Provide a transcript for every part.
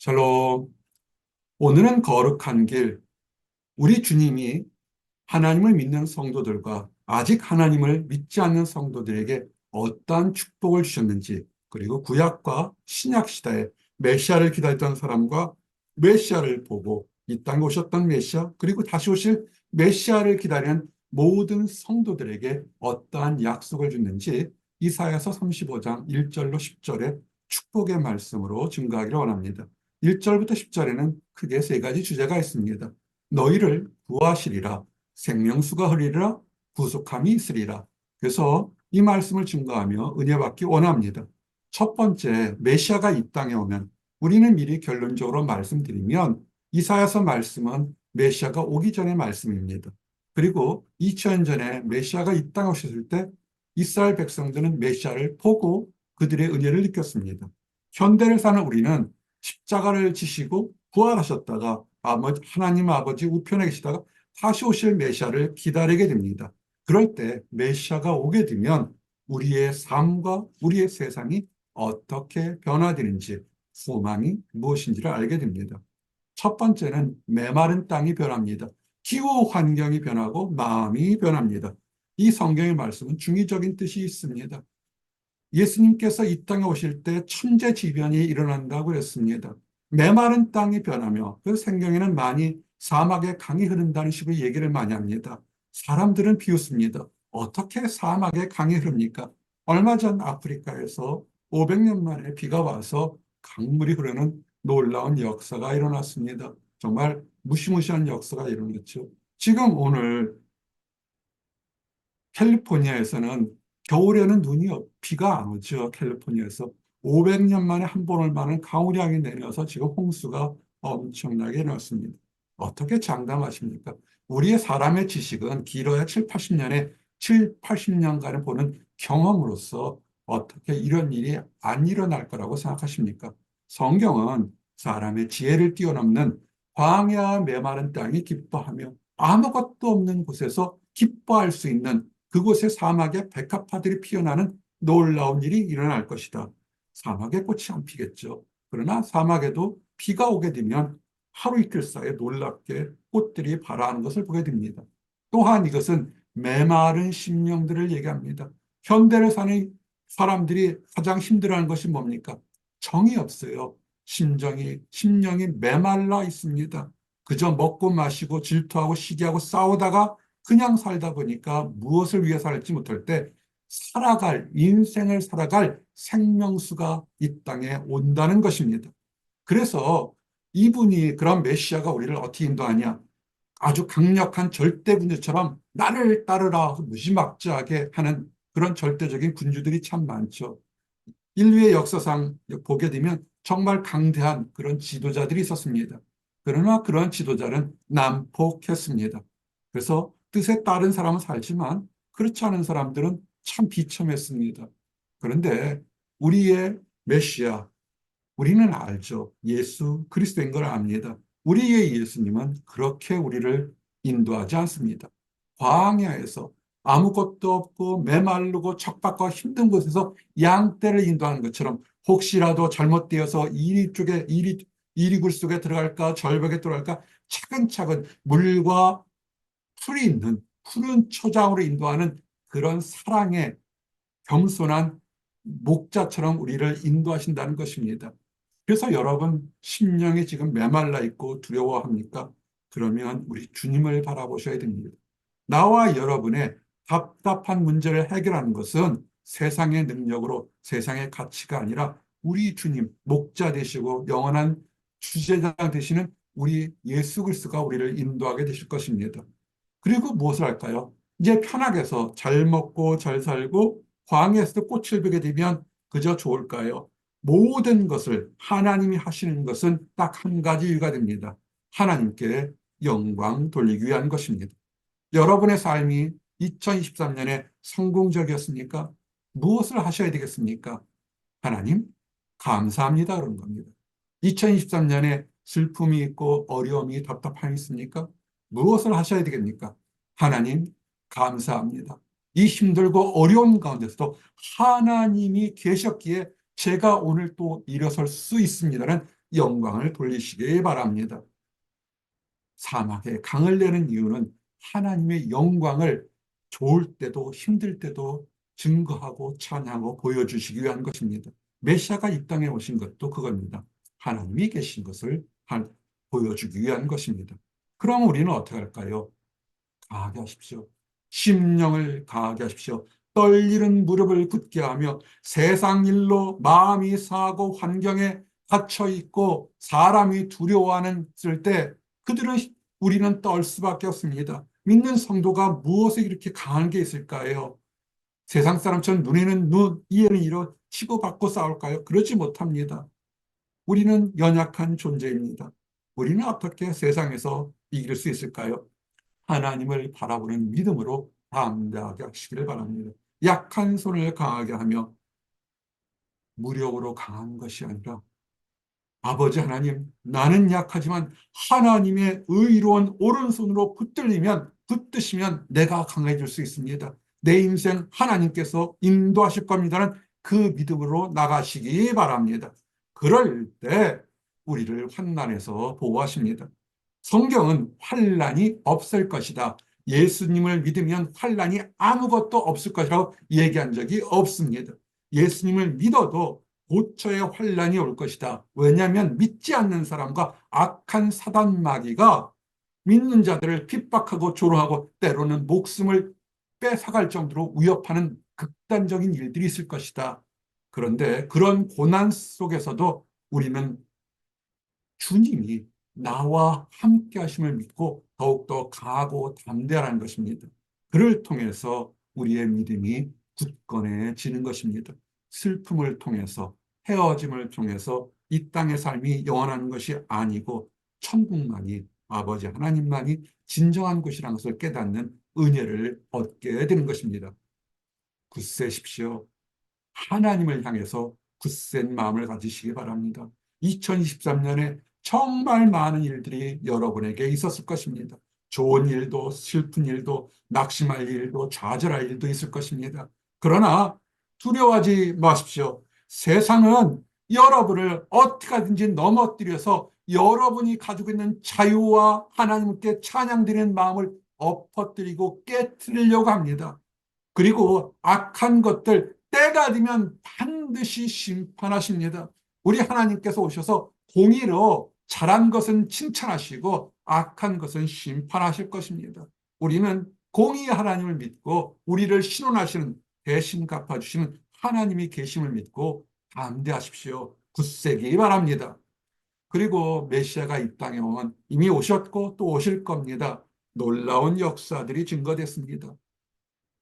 샬롬. 오늘은 거룩한 길, 우리 주님이 하나님을 믿는 성도들과 아직 하나님을 믿지 않는 성도들에게 어떠한 축복을 주셨는지, 그리고 구약과 신약 시대에 메시아를 기다렸던 사람과 메시아를 보고 이 땅에 오셨던 메시아, 그리고 다시 오실 메시아를 기다리는 모든 성도들에게 어떠한 약속을 줬는지 이사야서 35장 1절로 10절의 축복의 말씀으로 증거하기를 원합니다. 1절부터 10절에는 크게 세 가지 주제가 있습니다. 너희를 구하시리라, 생명수가 흐리리라, 구속함이 있으리라. 그래서 이 말씀을 증거하며 은혜 받기 원합니다. 첫 번째, 메시아가 이 땅에 오면 우리는 미리 결론적으로 말씀드리면 이사야서 말씀은 메시아가 오기 전의 말씀입니다. 그리고 2000년 전에 메시아가 이 땅에 오셨을 때 이스라엘 백성들은 메시아를 보고 그들의 은혜를 느꼈습니다. 현대를 사는 우리는 십자가를 지시고 부활하셨다가 하나님 아버지 우편에 계시다가 다시 오실 메시아를 기다리게 됩니다. 그럴 때 메시아가 오게 되면 우리의 삶과 우리의 세상이 어떻게 변화되는지, 소망이 무엇인지를 알게 됩니다. 첫 번째는 메마른 땅이 변합니다. 기후 환경이 변하고 마음이 변합니다. 이 성경의 말씀은 중의적인 뜻이 있습니다. 예수님께서 이 땅에 오실 때 천재지변이 일어난다고 했습니다. 메마른 땅이 변하며, 그 성경에는 많이 사막에 강이 흐른다는 식으로 얘기를 많이 합니다. 사람들은 비웃습니다. 어떻게 사막에 강이 흐릅니까? 얼마 전 아프리카에서 500년 만에 비가 와서 강물이 흐르는 놀라운 역사가 일어났습니다. 정말 무시무시한 역사가 일어났죠. 지금 오늘 캘리포니아에서는 겨울에는 비가 안 오죠. 캘리포니아에서 500년 만에 한 번을 많은 강우량이 내려서 지금 홍수가 엄청나게 일어났습니다. 어떻게 장담하십니까? 우리의 사람의 지식은 길어야 7, 80년에 7, 80년간을 보는 경험으로서 어떻게 이런 일이 안 일어날 거라고 생각하십니까? 성경은 사람의 지혜를 뛰어넘는 광야 메마른 땅이 기뻐하며 아무것도 없는 곳에서 기뻐할 수 있는 그곳의 사막에 백합화들이 피어나는 놀라운 일이 일어날 것이다. 사막에 꽃이 안 피겠죠. 그러나 사막에도 비가 오게 되면 하루 이틀 사이에 놀랍게 꽃들이 발아하는 것을 보게 됩니다. 또한 이것은 메마른 심령들을 얘기합니다. 현대를 사는 사람들이 가장 힘들어하는 것이 뭡니까? 정이 없어요. 심령이 메말라 있습니다. 그저 먹고 마시고 질투하고 시기하고 싸우다가 그냥 살다 보니까 무엇을 위해 살지 못할 때 인생을 살아갈 생명수가 이 땅에 온다는 것입니다. 그래서 그런 메시아가 우리를 어떻게 인도하냐? 아주 강력한 절대 군주처럼 나를 따르라 무지막지하게 하는 그런 절대적인 군주들이 참 많죠. 인류의 역사상 보게 되면 정말 강대한 그런 지도자들이 있었습니다. 그러나 그런 지도자는 난폭했습니다. 그래서 뜻에 따른 사람은 살지만 그렇지 않은 사람들은 참 비참했습니다. 그런데 우리의 메시아, 우리는 알죠. 예수 그리스도인 걸 압니다. 우리의 예수님은 그렇게 우리를 인도하지 않습니다. 광야에서 아무것도 없고 메마르고 척박과 힘든 곳에서 양떼를 인도하는 것처럼 혹시라도 잘못되어서 이리 굴 속에 들어갈까 절벽에 들어갈까 차근차근 물과 풀이 있는 푸른 초장으로 인도하는 그런 사랑의 겸손한 목자처럼 우리를 인도하신다는 것입니다. 그래서 여러분 심령이 지금 메말라 있고 두려워합니까? 그러면 우리 주님을 바라보셔야 됩니다. 나와 여러분의 답답한 문제를 해결하는 것은 세상의 능력으로 세상의 가치가 아니라 우리 주님 목자 되시고 영원한 주제자 되시는 우리 예수 그리스도가 우리를 인도하게 되실 것입니다. 그리고 무엇을 할까요? 이제 편하게 해서 잘 먹고 잘 살고 광야에서 꽃을 보게 되면 그저 좋을까요? 모든 것을 하나님이 하시는 것은 딱 한 가지 이유가 됩니다. 하나님께 영광 돌리기 위한 것입니다. 여러분의 삶이 2023년에 성공적이었습니까? 무엇을 하셔야 되겠습니까? 하나님, 감사합니다. 그런 겁니다. 2023년에 슬픔이 있고 어려움이 답답함이 있습니까? 무엇을 하셔야 되겠습니까? 하나님, 감사합니다. 이 힘들고 어려운 가운데서도 하나님이 계셨기에 제가 오늘 또 일어설 수 있습니다는 영광을 돌리시기 바랍니다. 사막에 강을 내는 이유는 하나님의 영광을 좋을 때도 힘들 때도 증거하고 찬양하고 보여주시기 위한 것입니다. 메시아가 이 땅에 오신 것도 그겁니다. 하나님이 계신 것을 보여주기 위한 것입니다. 그럼 우리는 어떻게 할까요? 강하게 하십시오. 심령을 강하게 하십시오. 떨리는 무릎을 굳게 하며 세상 일로 마음이 상하고 환경에 갇혀 있고 사람이 두려워하는 때 그들은 우리는 떨 수밖에 없습니다. 믿는 성도가 무엇에 이렇게 강한 게 있을까요? 세상 사람처럼 눈에는 눈, 이에는 이로 치고받고 싸울까요? 그러지 못합니다. 우리는 연약한 존재입니다. 우리는 어떻게 세상에서 이길 수 있을까요? 하나님을 바라보는 믿음으로 담대하게 하시기를 바랍니다. 약한 손을 강하게 하며 무력으로 강한 것이 아니라 아버지 하나님, 나는 약하지만 하나님의 의로운 오른손으로 붙드시면 내가 강해질 수 있습니다. 내 인생 하나님께서 인도하실 겁니다는 그 믿음으로 나가시기 바랍니다. 그럴 때 우리를 환난에서 보호하십니다. 성경은 환난이 없을 것이다. 예수님을 믿으면 환난이 아무것도 없을 것이라고 얘기한 적이 없습니다. 예수님을 믿어도 고초의 환난이 올 것이다. 왜냐하면 믿지 않는 사람과 악한 사단 마귀가 믿는 자들을 핍박하고 조롱하고 때로는 목숨을 뺏어갈 정도로 위협하는 극단적인 일들이 있을 것이다. 그런데 그런 고난 속에서도 우리는 주님이 나와 함께 하심을 믿고 더욱더 강하고 담대하라는 것입니다. 그를 통해서 우리의 믿음이 굳건해지는 것입니다. 슬픔을 통해서 헤어짐을 통해서 이 땅의 삶이 영원한 것이 아니고 천국만이 아버지 하나님만이 진정한 곳이라는 것을 깨닫는 은혜를 얻게 되는 것입니다. 굳세십시오. 하나님을 향해서 굳센 마음을 가지시기 바랍니다. 2023년에 정말 많은 일들이 여러분에게 있었을 것입니다. 좋은 일도 슬픈 일도 낙심할 일도 좌절할 일도 있을 것입니다. 그러나 두려워하지 마십시오. 세상은 여러분을 어떻게 하든지 넘어뜨려서 여러분이 가지고 있는 자유와 하나님께 찬양드리는 마음을 엎어뜨리고 깨뜨리려고 합니다. 그리고 악한 것들 때가 되면 반드시 심판하십니다. 우리 하나님께서 오셔서 공의로 잘한 것은 칭찬하시고 악한 것은 심판하실 것입니다. 우리는 공의 하나님을 믿고 우리를 신원하시는 대신 갚아주시는 하나님이 계심을 믿고 담대하십시오. 굳세기 바랍니다. 그리고 메시아가 이 땅에 오면 이미 오셨고 또 오실 겁니다. 놀라운 역사들이 증거됐습니다.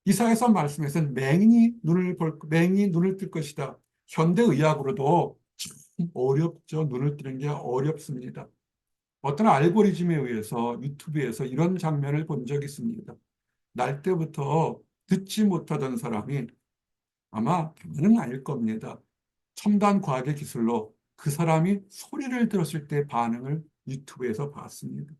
이사야서 말씀에서는 맹인이 눈을 뜰 것이다. 현대의학으로도 참 어렵죠. 눈을 뜨는 게 어렵습니다. 어떤 알고리즘에 의해서 유튜브에서 이런 장면을 본 적이 있습니다. 날 때부터 듣지 못하던 사람이 아마 다는 아닐 겁니다. 첨단 과학의 기술로 그 사람이 소리를 들었을 때 반응을 유튜브에서 봤습니다.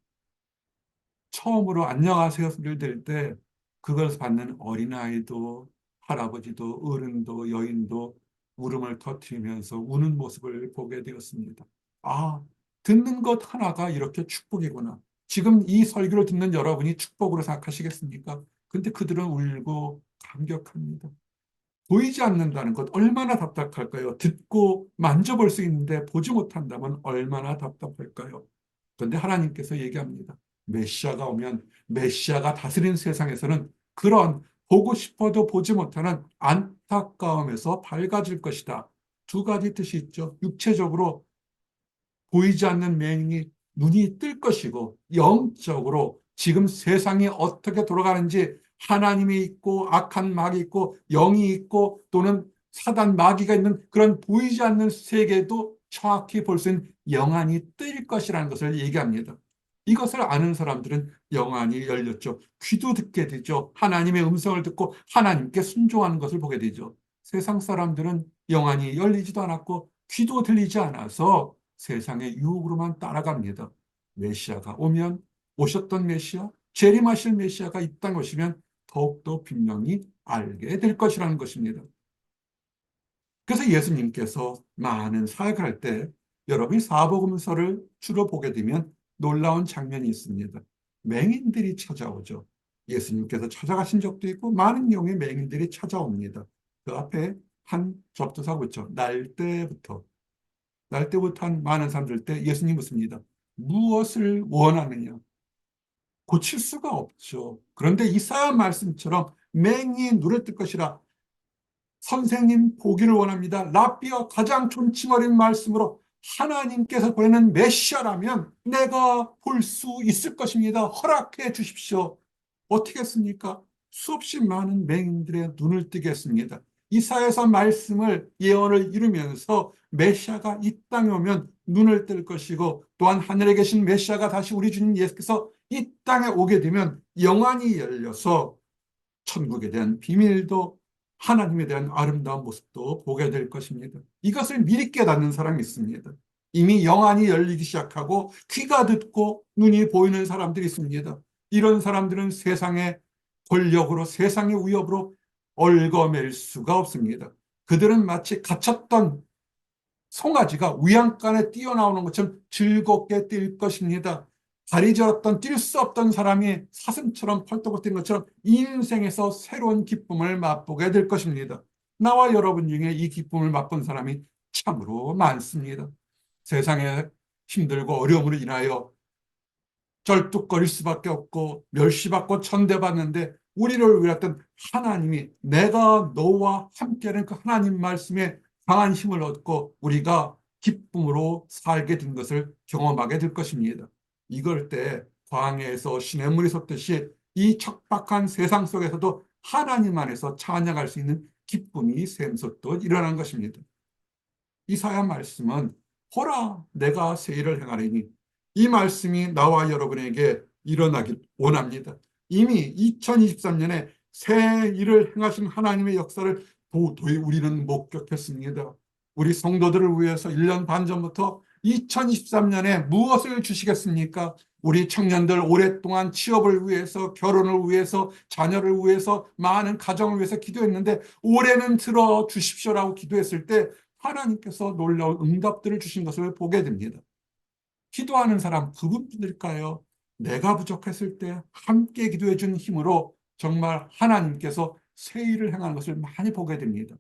처음으로 안녕하세요 소리를 들을 때 그걸 받는 어린아이도 할아버지도 어른도 여인도 울음을 터뜨리면서 우는 모습을 보게 되었습니다. 아, 듣는 것 하나가 이렇게 축복이구나. 지금 이 설교를 듣는 여러분이 축복으로 생각하시겠습니까? 근데 그들은 울고 감격합니다. 보이지 않는다는 것 얼마나 답답할까요? 듣고 만져볼 수 있는데 보지 못한다면 얼마나 답답할까요? 그런데 하나님께서 얘기합니다. 메시아가 오면 메시아가 다스리는 세상에서는 그런 보고 싶어도 보지 못하는 안타까움에서 밝아질 것이다. 두 가지 뜻이 있죠. 육체적으로 보이지 않는 맹인이 눈이 뜰 것이고 영적으로 지금 세상이 어떻게 돌아가는지 하나님이 있고 악한 마귀 있고 영이 있고 또는 사단 마귀가 있는 그런 보이지 않는 세계도 정확히 볼 수 있는 영안이 뜰 것이라는 것을 얘기합니다. 이것을 아는 사람들은 영안이 열렸죠. 귀도 듣게 되죠. 하나님의 음성을 듣고 하나님께 순종하는 것을 보게 되죠. 세상 사람들은 영안이 열리지도 않았고 귀도 들리지 않아서 세상의 유혹으로만 따라갑니다. 메시아가 오면 오셨던 메시아, 재림하실 메시아가 이 땅에 오시면 더욱더 분명히 알게 될 것이라는 것입니다. 그래서 예수님께서 많은 사역을 할 때 여러분이 사복음서를 주로 보게 되면 놀라운 장면이 있습니다. 맹인들이 찾아오죠. 예수님께서 찾아가신 적도 있고 많은 경우에 맹인들이 찾아옵니다. 그 앞에 한 접두사고 있죠. 날 때부터 한 많은 사람들 때 예수님 묻습니다. 무엇을 원하느냐? 고칠 수가 없죠. 그런데 이사야 말씀처럼 맹인이 눈을 뜰 것이라 선생님 보기를 원합니다. 랍비와 가장 존칭어린 말씀으로 하나님께서 보내는 메시아라면 내가 볼 수 있을 것입니다. 허락해 주십시오. 어떻게 했습니까? 수없이 많은 맹인들의 눈을 뜨게 했습니다. 이사야서 말씀을 예언을 이루면서 메시아가 이 땅에 오면 눈을 뜰 것이고 또한 하늘에 계신 메시아가 다시 우리 주님 예수께서 이 땅에 오게 되면 영안이 열려서 천국에 대한 비밀도 하나님에 대한 아름다운 모습도 보게 될 것입니다. 이것을 미리 깨닫는 사람이 있습니다. 이미 영안이 열리기 시작하고 귀가 듣고 눈이 보이는 사람들이 있습니다. 이런 사람들은 세상의 권력으로 세상의 위협으로 얽어맬 수가 없습니다. 그들은 마치 갇혔던 송아지가 위안간에 뛰어나오는 것처럼 즐겁게 뛸 것입니다. 다리 저었던 뛸 수 없던 사람이 사슴처럼 펄떡 뛰는 것처럼 인생에서 새로운 기쁨을 맛보게 될 것입니다. 나와 여러분 중에 이 기쁨을 맛본 사람이 참으로 많습니다. 세상에 힘들고 어려움으로 인하여 쩔뚝거릴 수밖에 없고 멸시받고 천대받는데 우리를 위했던 하나님이 내가 너와 함께하는 그 하나님 말씀에 강한 힘을 얻고 우리가 기쁨으로 살게 된 것을 경험하게 될 것입니다. 이걸 때 광야에서 시냇물이 솟듯이 이 척박한 세상 속에서도 하나님 안에서 찬양할 수 있는 기쁨이 샘솟듯 일어난 것입니다. 이사야 말씀은 보라 내가 새 일을 행하리니 이 말씀이 나와 여러분에게 일어나길 원합니다. 이미 2023년에 새 일을 행하신 하나님의 역사를 도저히 우리는 목격했습니다. 우리 성도들을 위해서 1년 반 전부터 2023년에 무엇을 주시겠습니까? 우리 청년들 오랫동안 취업을 위해서, 결혼을 위해서, 자녀를 위해서, 많은 가정을 위해서 기도했는데 올해는 들어 주십시오라고 기도했을 때 하나님께서 놀라운 응답들을 주신 것을 보게 됩니다. 기도하는 사람 그분들일까요? 내가 부족했을 때 함께 기도해 준 힘으로 정말 하나님께서 새 일을 행하는 것을 많이 보게 됩니다.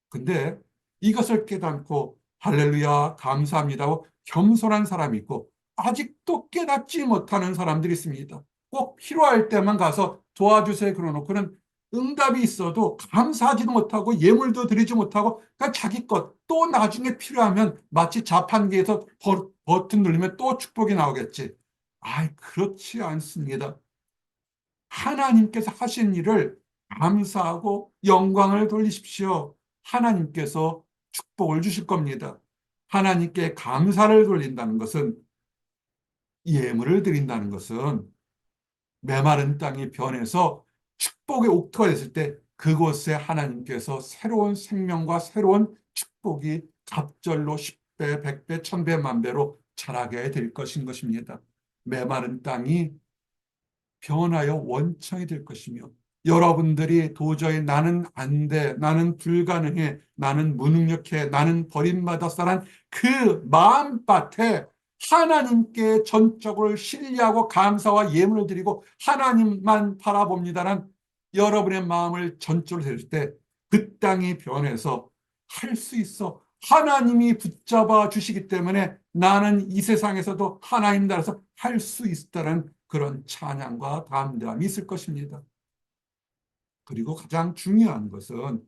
근데 이것을 깨닫고 할렐루야 감사합니다고 겸손한 사람이 있고 아직도 깨닫지 못하는 사람들이 있습니다. 꼭 필요할 때만 가서 도와주세요 그러놓고는 응답이 있어도 감사하지도 못하고 예물도 드리지 못하고 그러니까 자기 것 또 나중에 필요하면 마치 자판기에서 버튼 누르면 또 축복이 나오겠지. 그렇지 않습니다. 하나님께서 하신 일을 감사하고 영광을 돌리십시오. 하나님께서 축복을 주실 겁니다. 하나님께 감사를 돌린다는 것은 예물을 드린다는 것은 메마른 땅이 변해서 축복의 옥토가 됐을 때 그곳에 하나님께서 새로운 생명과 새로운 축복이 갑절로 10배, 100배, 1000배, 만배로 자라게 될 것입니다. 메마른 땅이 변하여 원청이 될 것이며 여러분들이 도저히 나는 안 돼, 나는 불가능해, 나는 무능력해, 나는 버림받았어란 그 마음밭에 하나님께 전적으로 신뢰하고 감사와 예물을 드리고 하나님만 바라봅니다란 여러분의 마음을 전적으로 드릴 때 그 땅이 변해서 할 수 있어. 하나님이 붙잡아 주시기 때문에 나는 이 세상에서도 하나님 나라에서 할 수 있다는 그런 찬양과 담대함이 있을 것입니다. 그리고 가장 중요한 것은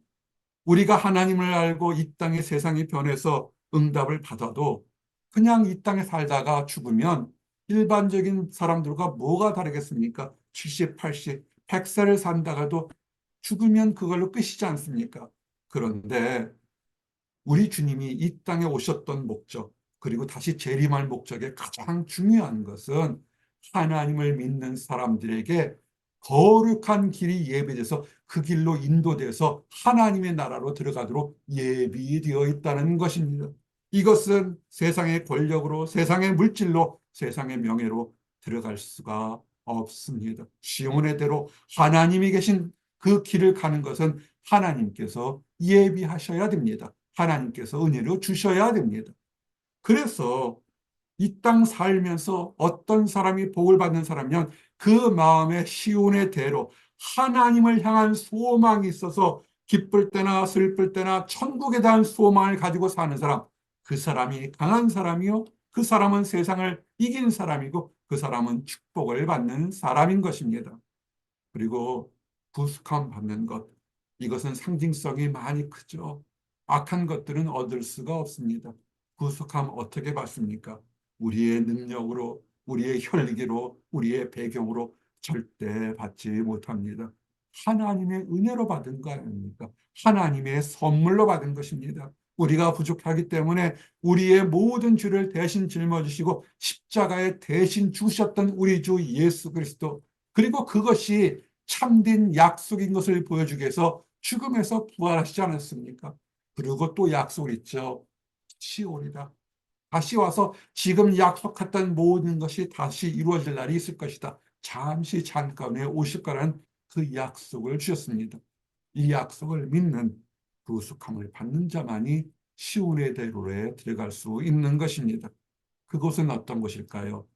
우리가 하나님을 알고 이 땅의 세상이 변해서 응답을 받아도 그냥 이 땅에 살다가 죽으면 일반적인 사람들과 뭐가 다르겠습니까? 70, 80, 100세를 산다가도 죽으면 그걸로 끝이지 않습니까? 그런데 우리 주님이 이 땅에 오셨던 목적, 그리고 다시 재림할 목적의 가장 중요한 것은 하나님을 믿는 사람들에게 거룩한 길이 예비돼서 그 길로 인도돼서 하나님의 나라로 들어가도록 예비되어 있다는 것입니다. 이것은 세상의 권력으로, 세상의 물질로, 세상의 명예로 들어갈 수가 없습니다. 시온의 대로 하나님이 계신 그 길을 가는 것은 하나님께서 예비하셔야 됩니다. 하나님께서 은혜로 주셔야 됩니다. 그래서 이 땅 살면서 어떤 사람이 복을 받는 사람이면 그 마음의 시온의 대로 하나님을 향한 소망이 있어서 기쁠 때나 슬플 때나 천국에 대한 소망을 가지고 사는 사람, 그 사람이 강한 사람이요. 그 사람은 세상을 이긴 사람이고 그 사람은 축복을 받는 사람인 것입니다. 그리고 부숙함 받는 것, 이것은 상징성이 많이 크죠. 악한 것들은 얻을 수가 없습니다. 부숙함 어떻게 받습니까? 우리의 능력으로, 우리의 혈기로, 우리의 배경으로 절대 받지 못합니다. 하나님의 은혜로 받은 거 아닙니까? 하나님의 선물로 받은 것입니다. 우리가 부족하기 때문에 우리의 모든 죄를 대신 짊어지시고 십자가에 대신 주셨던 우리 주 예수 그리스도, 그리고 그것이 참된 약속인 것을 보여주기 위해서 죽음에서 부활하시지 않았습니까? 그리고 또 약속 있죠. 다시 오리다. 다시 와서 지금 약속했던 모든 것이 다시 이루어질 날이 있을 것이다. 잠시 잠깐 후에 오실 거라는 그 약속을 주셨습니다. 이 약속을 믿는 부숙함을 받는 자만이 시온의 대로에 들어갈 수 있는 것입니다. 그곳은 어떤 곳일까요?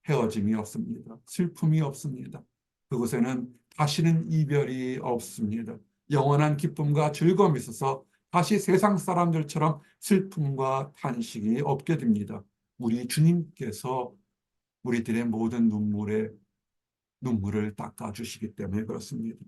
헤어짐이 없습니다. 슬픔이 없습니다. 그곳에는 다시는 이별이 없습니다. 영원한 기쁨과 즐거움이 있어서 다시 세상 사람들처럼 슬픔과 탄식이 없게 됩니다. 우리 주님께서 우리들의 모든 눈물을 닦아주시기 때문에 그렇습니다.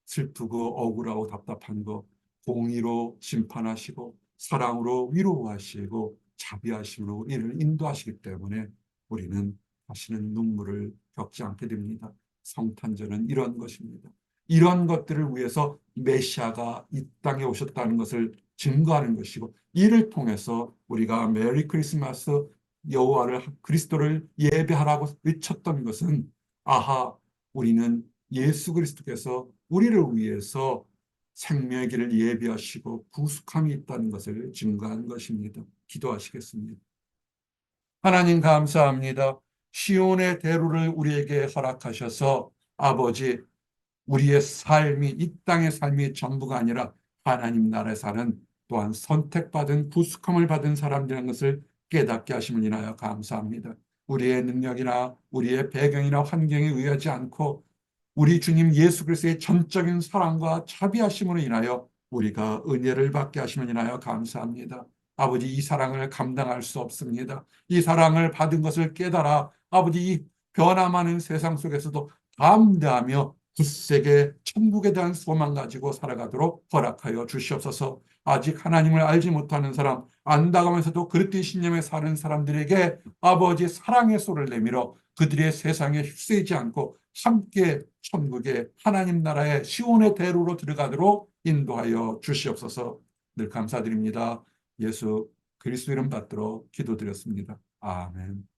슬프고 억울하고 답답한 거 공의로 심판하시고 사랑으로 위로하시고 자비하심으로 이를 인도하시기 때문에 우리는 다시는 눈물을 겪지 않게 됩니다. 성탄절은 이런 것입니다. 이런 것들을 위해서 메시아가 이 땅에 오셨다는 것을 증거하는 것이고, 이를 통해서 우리가 메리 크리스마스, 여호와를 그리스도를 예배하라고 외쳤던 것은, 아하, 우리는 예수 그리스도께서 우리를 위해서 생명의 길을 예비하시고 구속함이 있다는 것을 증거한 것입니다. 기도하시겠습니다. 하나님 감사합니다. 시온의 대로를 우리에게 허락하셔서 아버지, 우리의 삶이 이 땅의 삶이 전부가 아니라 하나님 나라에 사는, 또한 선택받은 부숙함을 받은 사람들인 것을 깨닫게 하심을 인하여 감사합니다. 우리의 능력이나 우리의 배경이나 환경에 의하지 않고 우리 주님 예수 그리스도의 전적인 사랑과 자비하심으로 인하여 우리가 은혜를 받게 하심을 인하여 감사합니다. 아버지, 이 사랑을 감당할 수 없습니다. 이 사랑을 받은 것을 깨달아 아버지, 이 변화많은 세상 속에서도 담대하며 굳세게 천국에 대한 소망 가지고 살아가도록 허락하여 주시옵소서. 아직 하나님을 알지 못하는 사람, 안다가면서도 그릇된 신념에 사는 사람들에게 아버지 사랑의 소를 내밀어 그들의 세상에 휩쓰이지 않고 함께 천국의 하나님 나라의 시온의 대로로 들어가도록 인도하여 주시옵소서. 늘 감사드립니다. 예수 그리스도 이름 받들어 기도드렸습니다. 아멘.